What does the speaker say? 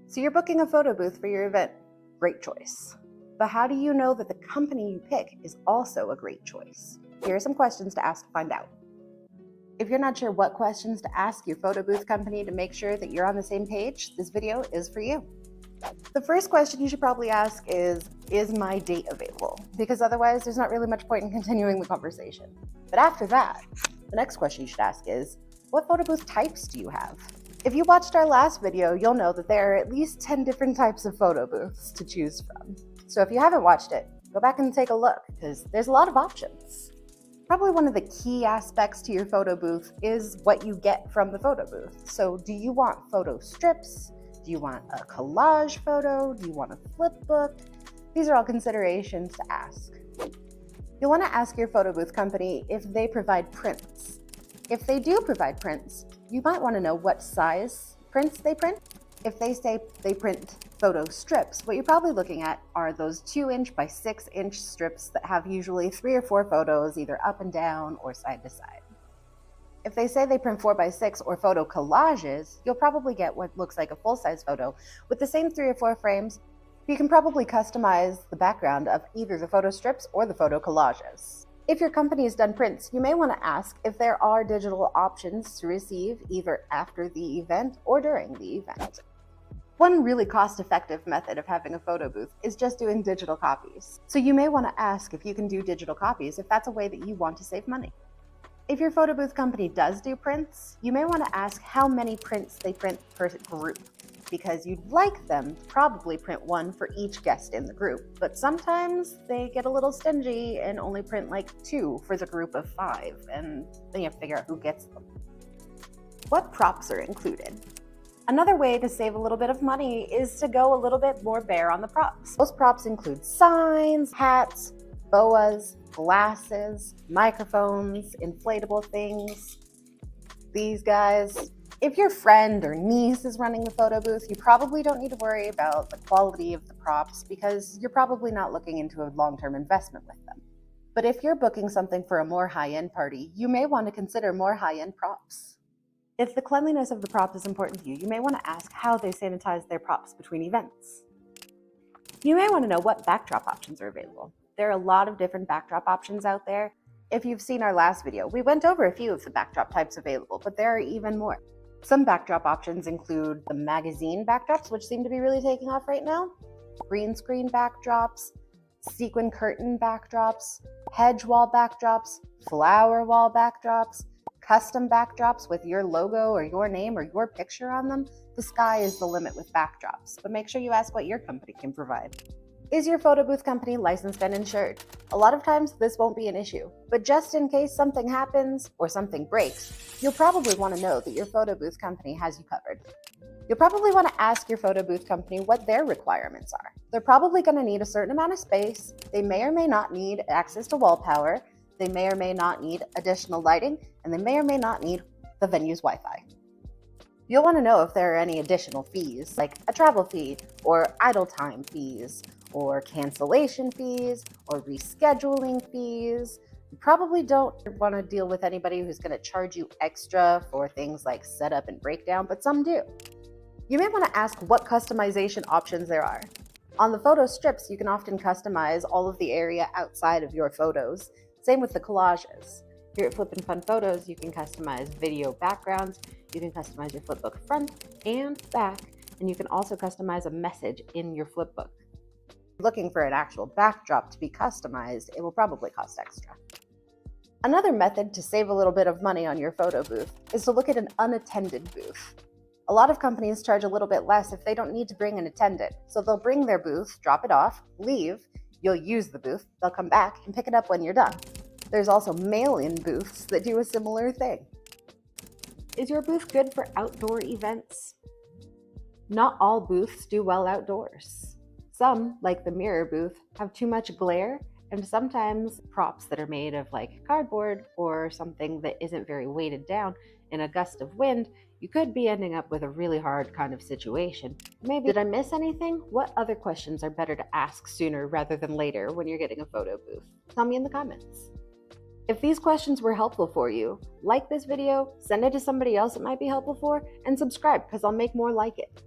So you're booking a photo booth for your event. Great choice. But how do you know that the company you pick is also a great choice? Here are some questions to ask to find out. If you're not sure what questions to ask your photo booth company to make sure that you're on the same page, this video is for you. The first question you should probably ask is my date available? Because otherwise there's not really much point in continuing the conversation. But after that, the next question you should ask is, what photo booth types do you have? If you watched our last video, you'll know that there are at least 10 different types of photo booths to choose from. So if you haven't watched it, go back and take a look because there's a lot of options. Probably one of the key aspects to your photo booth is what you get from the photo booth. So do you want photo strips? Do you want a collage photo? Do you want a flip book? These are all considerations to ask. You'll want to ask your photo booth company if they provide prints. If they do provide prints, you might want to know what size prints they print. If they say they print photo strips, what you're probably looking at are those 2-inch by 6-inch strips that have usually 3 or 4 photos either up and down or side to side. If they say they print 4x6 or photo collages, you'll probably get what looks like a full-size photo with the same 3 or 4 frames. You can probably customize the background of either the photo strips or the photo collages. If your company has done prints, you may want to ask if there are digital options to receive either after the event or during the event. One really cost-effective method of having a photo booth is just doing digital copies. So you may want to ask if you can do digital copies if that's a way that you want to save money. If your photo booth company does do prints, you may want to ask how many prints they print per group, because you'd like them to probably print one for each guest in the group, but sometimes they get a little stingy and only print like 2 for the group of 5, and then you have to figure out who gets them. What props are included? Another way to save a little bit of money is to go a little bit more bare on the props. Most props include signs, hats, boas, glasses, microphones, inflatable things. These guys. If your friend or niece is running the photo booth, you probably don't need to worry about the quality of the props because you're probably not looking into a long-term investment with them. But if you're booking something for a more high-end party, you may want to consider more high-end props. If the cleanliness of the prop is important to you, you may want to ask how they sanitize their props between events. You may want to know what backdrop options are available. There are a lot of different backdrop options out there. If you've seen our last video, we went over a few of the backdrop types available, but there are even more. Some backdrop options include the magazine backdrops, which seem to be really taking off right now, green screen backdrops, sequin curtain backdrops, hedge wall backdrops, flower wall backdrops, custom backdrops with your logo or your name or your picture on them. The sky is the limit with backdrops, but make sure you ask what your company can provide. Is your photo booth company licensed and insured? A lot of times this won't be an issue, but just in case something happens or something breaks, you'll probably want to know that your photo booth company has you covered. You'll probably want to ask your photo booth company what their requirements are. They're probably going to need a certain amount of space. They may or may not need access to wall power. They may or may not need additional lighting, and they may or may not need the venue's Wi-Fi. You'll want to know if there are any additional fees, like a travel fee or idle time fees, or cancellation fees, or rescheduling fees. You probably don't want to deal with anybody who's going to charge you extra for things like setup and breakdown, but some do. You may want to ask what customization options there are. On the photo strips, you can often customize all of the area outside of your photos. Same with the collages. Here at Flippin' Fun Photos, you can customize video backgrounds, you can customize your flipbook front and back, and you can also customize a message in your flipbook. Looking for an actual backdrop to be customized, it will probably cost extra. Another method to save a little bit of money on your photo booth is to look at an unattended booth. A lot of companies charge a little bit less if they don't need to bring an attendant, so they'll bring their booth, drop it off, leave, you'll use the booth, they'll come back and pick it up when you're done. There's also mail-in booths that do a similar thing. Is your booth good for outdoor events? Not all booths do well outdoors. Some, like the mirror booth, have too much glare, and sometimes props that are made of like cardboard or something that isn't very weighted down in a gust of wind, you could be ending up with a really hard kind of situation. Maybe, did I miss anything? What other questions are better to ask sooner rather than later when you're getting a photo booth? Tell me in the comments. If these questions were helpful for you, like this video, send it to somebody else it might be helpful for, and subscribe because I'll make more like it.